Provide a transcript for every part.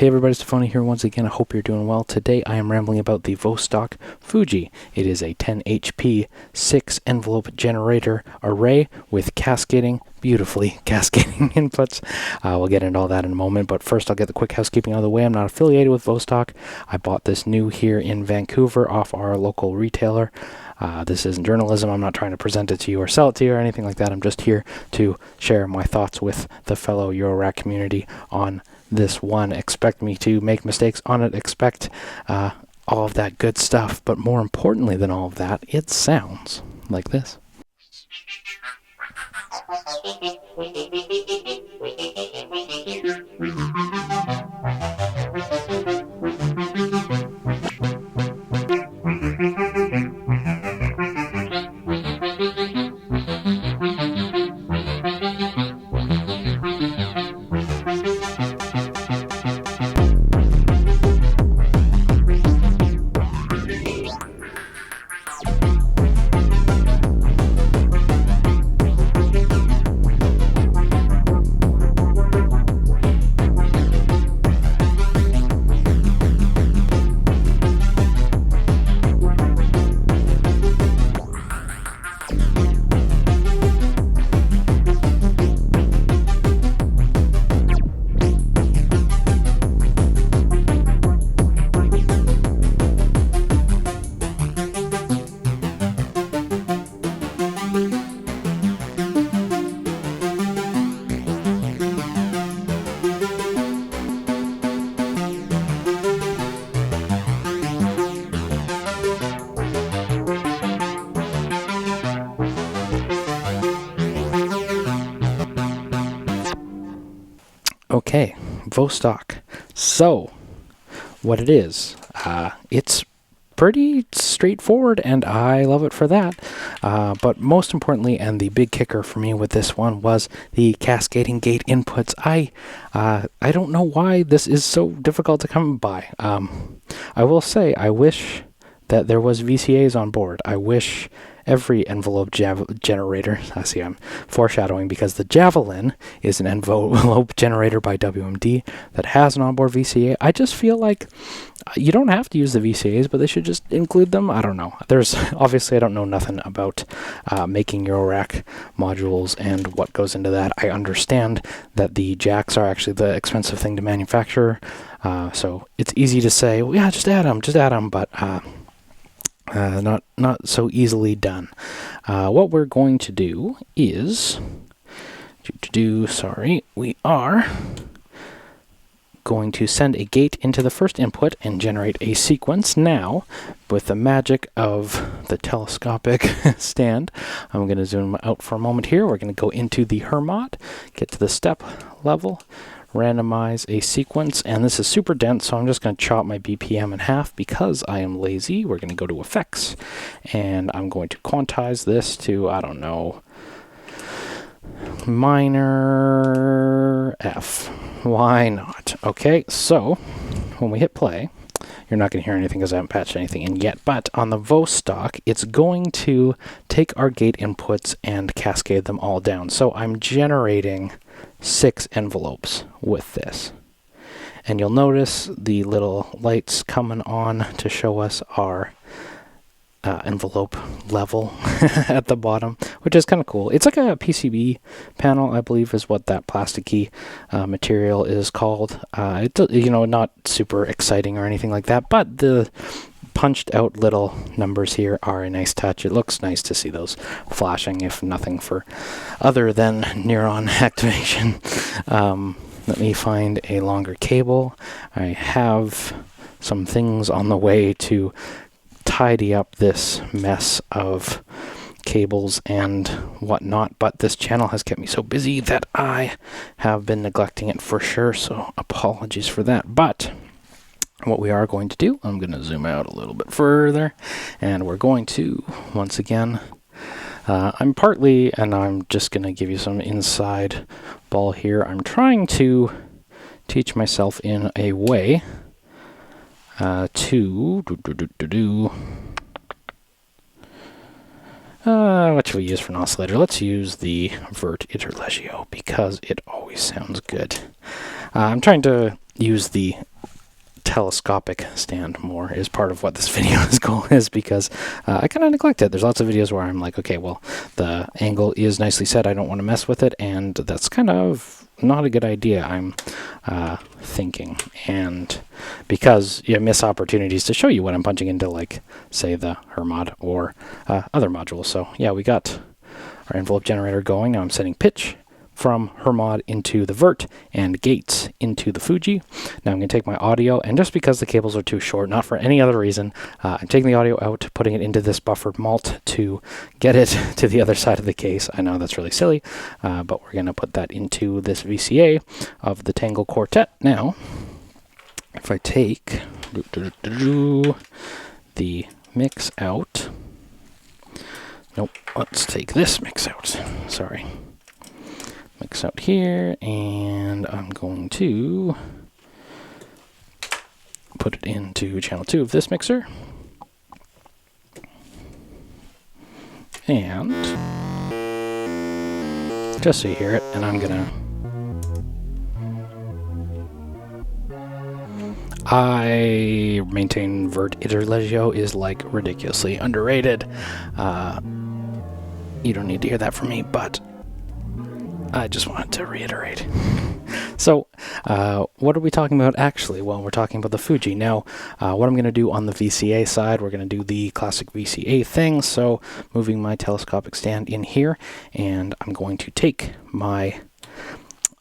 Hey everybody, it's tafony here once again. I hope you're doing well. Today I am rambling about the Vostok Fuji. It is a 10 HP 6 envelope generator array with cascading, beautifully cascading inputs. We'll get into all that in a moment, but first I'll get the quick housekeeping out of the way. I'm not affiliated with Vostok. I bought this new here in Vancouver off our local retailer. This isn't journalism. I'm not trying to present it to you or sell it to you or anything like that. I'm just here to share my thoughts with the fellow Eurorack community on this one. Expect me to make mistakes on it. Expect all of that good stuff. But more importantly than all of that, it sounds like this. Okay, Vostok. So, what it is, it's pretty straightforward, and I love it for that. But most importantly, and the big kicker for me with this one, was the cascading gate inputs. I don't know why this is so difficult to come by. I will say, I wish that there was VCAs on board. I wish every envelope generator, I see I'm foreshadowing because the Javelin is an envelope generator by WMD that has an onboard VCA. I just feel like you don't have to use the VCAs, but they should just include them. I don't know. There's obviously I don't know nothing about making Eurorack modules and what goes into that. I understand that the jacks are actually the expensive thing to manufacture, so it's easy to say, well, yeah, just add them, but not so easily done. What we're going to do is we are going to send a gate into the first input and generate a sequence. Now, with the magic of the telescopic stand, I'm going to zoom out for a moment here. We're going to go into the Hermod, get to the step level, randomize a sequence, and this is super dense, so I'm just going to chop my BPM in half because I am lazy. We're going to go to effects, and I'm going to quantize this to, I don't know, minor F. Why not? Okay, so when we hit play, you're not going to hear anything because I haven't patched anything in yet, but on the Vostok, it's going to take our gate inputs and cascade them all down. So I'm generating 6 envelopes with this. And you'll notice the little lights coming on to show us our envelope level at the bottom, which is kind of cool. It's like a PCB panel, I believe is what that plasticky material is called. Not super exciting or anything like that, but the punched out little numbers here are a nice touch. It looks nice to see those flashing, if nothing for other than neuron activation. Let me find a longer cable. I have some things on the way to tidy up this mess of cables and whatnot, but this channel has kept me so busy that I have been neglecting it for sure, so apologies for that. But what we are going to do, I'm going to zoom out a little bit further, and we're going to, once again, I'm just going to give you some inside ball here. I'm trying to teach myself in a way what should we use for an oscillator? Let's use the Vert Interlegio because it always sounds good. I'm trying to use the telescopic stand more is part of what this video's goal is, because I kind of neglect it. There's lots of videos where I'm like, okay, well, the angle is nicely set, I don't want to mess with it, and that's kind of not a good idea, I'm thinking. And because you miss opportunities to show you what I'm punching into, like, say, the Hermod or other modules. So yeah, we got our envelope generator going. Now I'm setting pitch from Hermod into the Vert and gates into the Fuji. Now I'm going to take my audio, and just because the cables are too short, not for any other reason, I'm taking the audio out, putting it into this buffered malt to get it to the other side of the case. I know that's really silly, but we're going to put that into this VCA of the Tangle Quartet. Now, if I take the mix out, nope, let's take this mix out, sorry. Mix out here, and I'm going to put it into channel 2 of this mixer. And just so you hear it, and I'm gonna, I maintain Vert Interlegio is like ridiculously underrated. You don't need to hear that from me, but I just wanted to reiterate. So, what are we talking about actually? Well, we're talking about the Fuji. Now, what I'm going to do on the VCA side, we're going to do the classic VCA thing. So, moving my telescopic stand in here, and I'm going to take my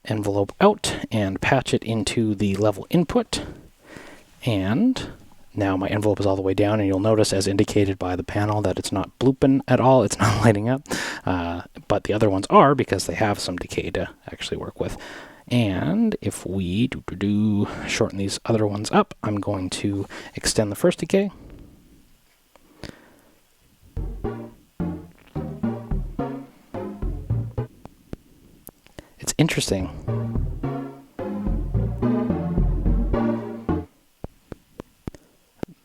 envelope out and patch it into the level input. And now my envelope is all the way down, and you'll notice, as indicated by the panel, that it's not blooping at all. It's not lighting up. But the other ones are, because they have some decay to actually work with. And if we shorten these other ones up, I'm going to extend the first decay. It's interesting.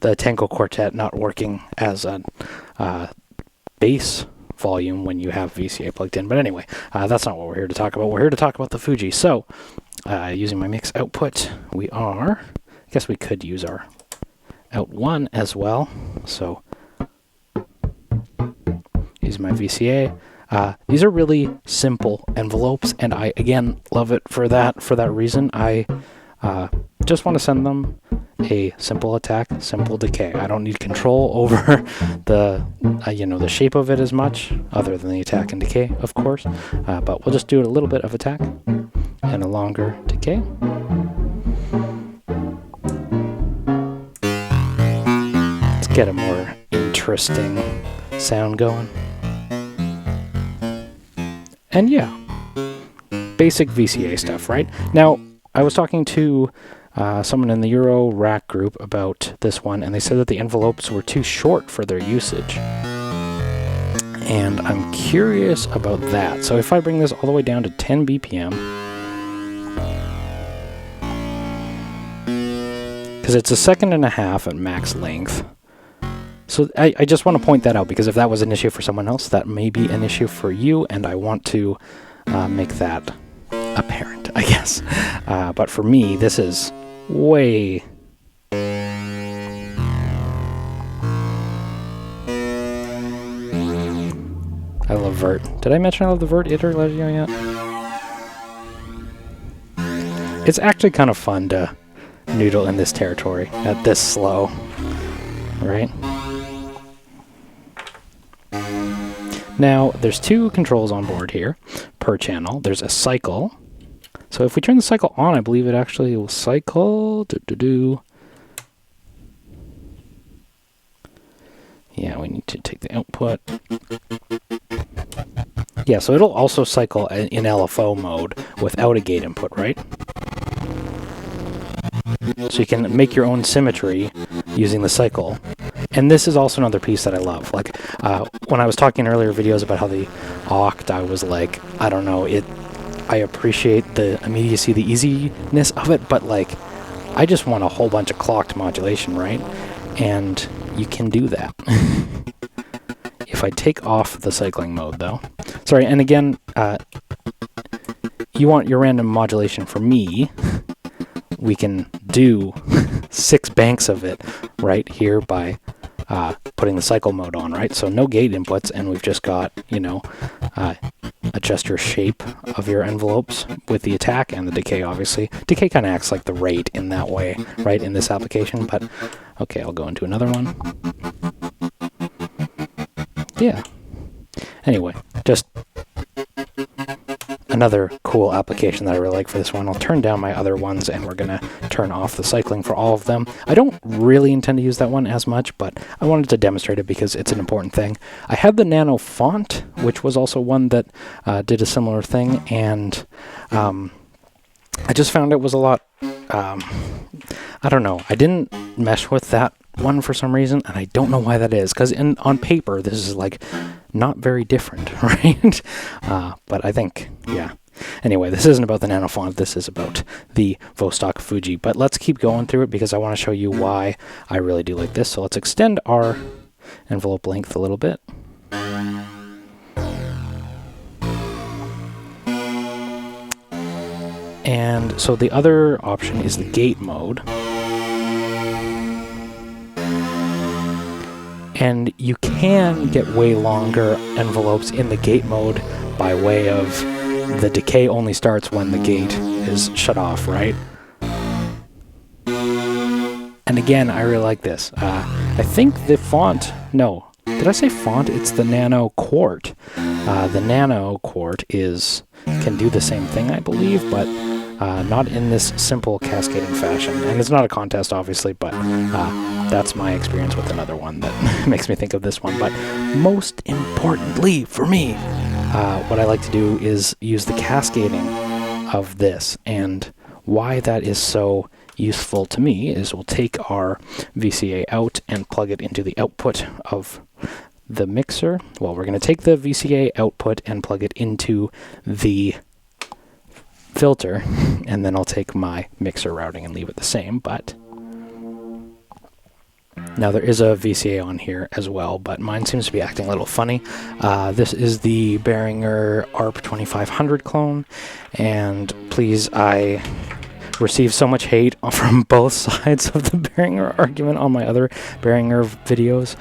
The Tangle Quartet not working as a bass volume when you have VCA plugged in. But anyway, that's not what we're here to talk about. We're here to talk about the Fuji. So, using my mix output, we are, I guess we could use our out 1 as well. So, use my VCA. These are really simple envelopes, and I, again, love it for that reason. I just want to send them a simple attack, simple decay. I don't need control over the the shape of it as much, other than the attack and decay, of course. But we'll just do a little bit of attack and a longer decay. Let's get a more interesting sound going. And yeah, basic VCA stuff, right? Now, I was talking to someone in the Euro Rack group about this one, and they said that the envelopes were too short for their usage. And I'm curious about that. So if I bring this all the way down to 10 BPM, because it's 1.5 seconds at max length. So I just want to point that out, because if that was an issue for someone else, that may be an issue for you, and I want to make that apparent, I guess. But for me, this is way... I love Vert. Did I mention I love the Vert Interlegio yet? It's actually kind of fun to noodle in this territory at this slow, right? Now, there's 2 controls on board here per channel. There's a cycle. So if we turn the cycle on, I believe it actually will cycle. Yeah, we need to take the output. Yeah, so it'll also cycle in LFO mode without a gate input, right? So you can make your own symmetry using the cycle. And this is also another piece that I love. Like, when I was talking in earlier videos about how the Oct, I was like, I don't know, I appreciate the immediacy, the easiness of it, but like, I just want a whole bunch of clocked modulation, right? And you can do that. If I take off the cycling mode, though, sorry, and again, you want your random modulation for me we can do 6 banks of it right here by putting the cycle mode on, right? So no gate inputs, and we've just got, you know, adjust your shape of your envelopes with the attack and the decay, obviously. Decay kind of acts like the rate in that way, right, in this application, but okay, I'll go into another one. Yeah. Anyway, just another cool application that I really like for this one. I'll turn down my other ones, and we're going to turn off the cycling for all of them. I don't really intend to use that one as much, but I wanted to demonstrate it because it's an important thing. I had the nano font, which was also one that did a similar thing, and I just found it was a lot, I don't know, I didn't mesh with that one for some reason, and I don't know why that is, because on paper this is like not very different, right? But I think, yeah. Anyway, this isn't about the nano font, this is about the Vostok Fuji, but let's keep going through it because I want to show you why I really do like this. So let's extend our envelope length a little bit. And so the other option is the gate mode. And you can get way longer envelopes in the gate mode by way of the decay only starts when the gate is shut off, right? And again, I really like this. I think the font, no, did I say font? It's the Nano Quart. The Nano Quart can do the same thing, I believe, but not in this simple cascading fashion. And it's not a contest, obviously, but that's my experience with another one that makes me think of this one. But most importantly for me, what I like to do is use the cascading of this. And why that is so useful to me is we'll take our VCA out and plug it into the output of the mixer. Well, we're going to take the VCA output and plug it into the filter, and then I'll take my mixer routing and leave it the same. But now there is a VCA on here as well, but mine seems to be acting a little funny. This is the Behringer ARP 2500 clone, and please, I receive so much hate from both sides of the Behringer argument on my other Behringer videos.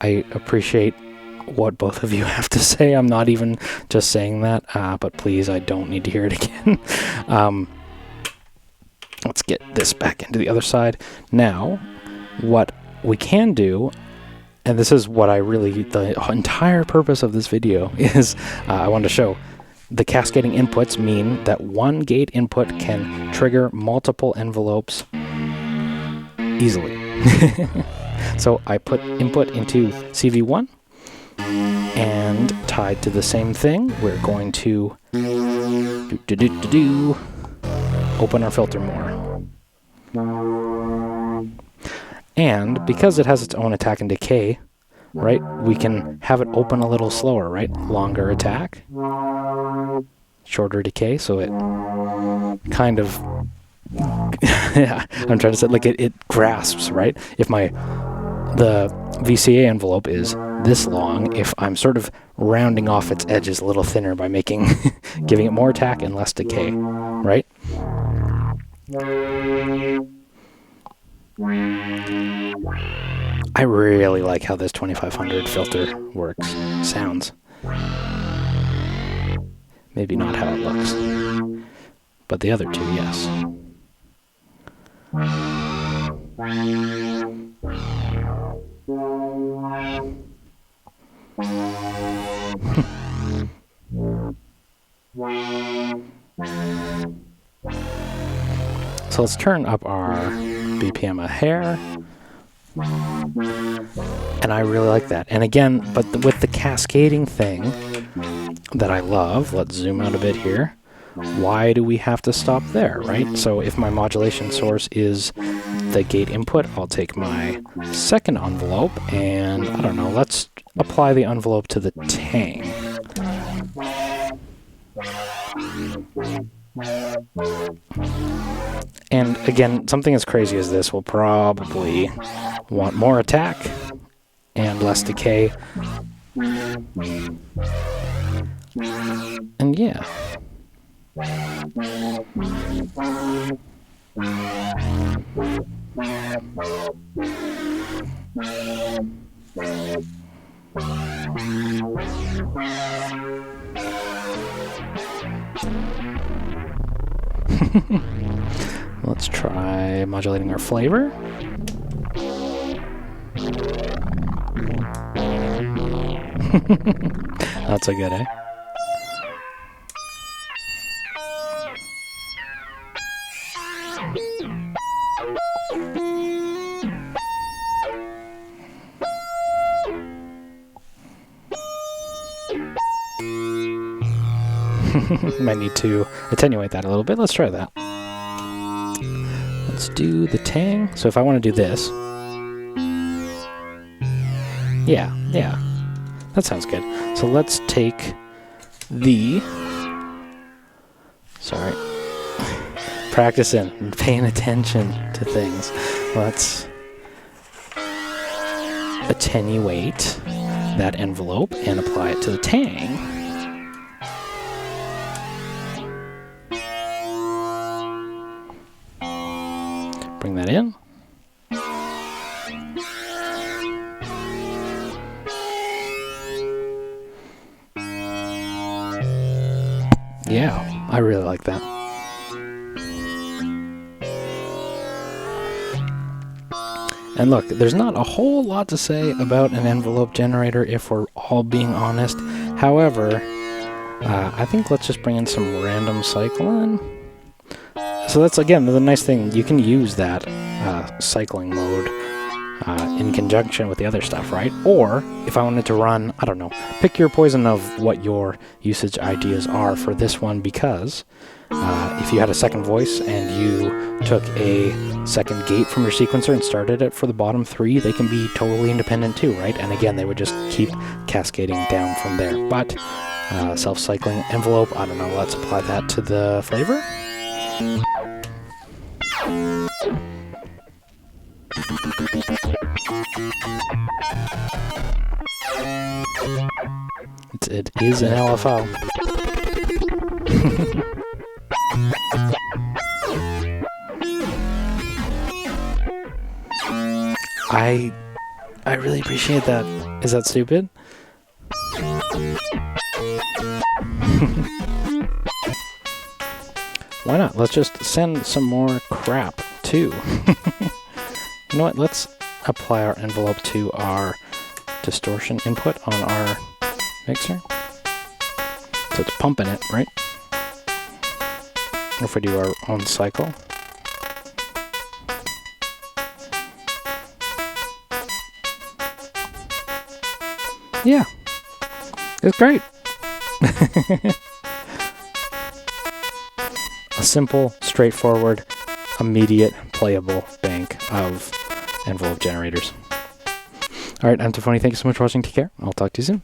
I appreciate what both of you have to say. I'm not even just saying that, but please, I don't need to hear it again. Let's get this back into the other side. Now, what we can do, and this is what the entire purpose of this video is, I wanted to show, the cascading inputs mean that one gate input can trigger multiple envelopes easily. So I put input into CV1, and tied to the same thing, we're going to open our filter more. And because it has its own attack and decay, right, we can have it open a little slower, right? Longer attack, shorter decay, so it kind of, yeah, I'm trying to say, like, it grasps, right? If the VCA envelope is this long, if I'm sort of rounding off its edges a little thinner by giving it more attack and less decay, right? I really like how this 2500 filter sounds. Maybe not how it looks, but the other two, yes. So let's turn up our BPM a hair, and I really like that. And again, but with the cascading thing that I love, let's zoom out a bit here. Why do we have to stop there, right? So if my modulation source is the gate input, I'll take my second envelope, and I don't know, let's apply the envelope to the tang. And again, something as crazy as this will probably want more attack and less decay. And yeah. Let's try modulating our flavor. That's a good, eh? Might need to attenuate that a little bit. Let's try that. Let's do the tang. So if I want to do this. Yeah. That sounds good. So let's take the... Sorry. Practicing and paying attention to things. Let's attenuate that envelope and apply it to the tang. Bring that in. Yeah, I really like that. And look, there's not a whole lot to say about an envelope generator if we're all being honest. However, I think let's just bring in some random cycling. So that's, again, the nice thing. You can use that cycling mode in conjunction with the other stuff, right? Or if I wanted to run, I don't know, pick your poison of what your usage ideas are for this one, because if you had a second voice and you took a second gate from your sequencer and started it for the bottom three, they can be totally independent too, right? And again, they would just keep cascading down from there. But self-cycling envelope, I don't know, let's apply that to the flavor. It is an LFO. I really appreciate that. Is that stupid? Why not? Let's just send some more crap too. You know what? Let's apply our envelope to our distortion input on our mixer. So it's pumping it, right? If we do our own cycle. Yeah. It's great. A simple, straightforward, immediate, playable bank of envelope generators. All right, I'm Tafony. Thank you so much for watching. Take care. I'll talk to you soon.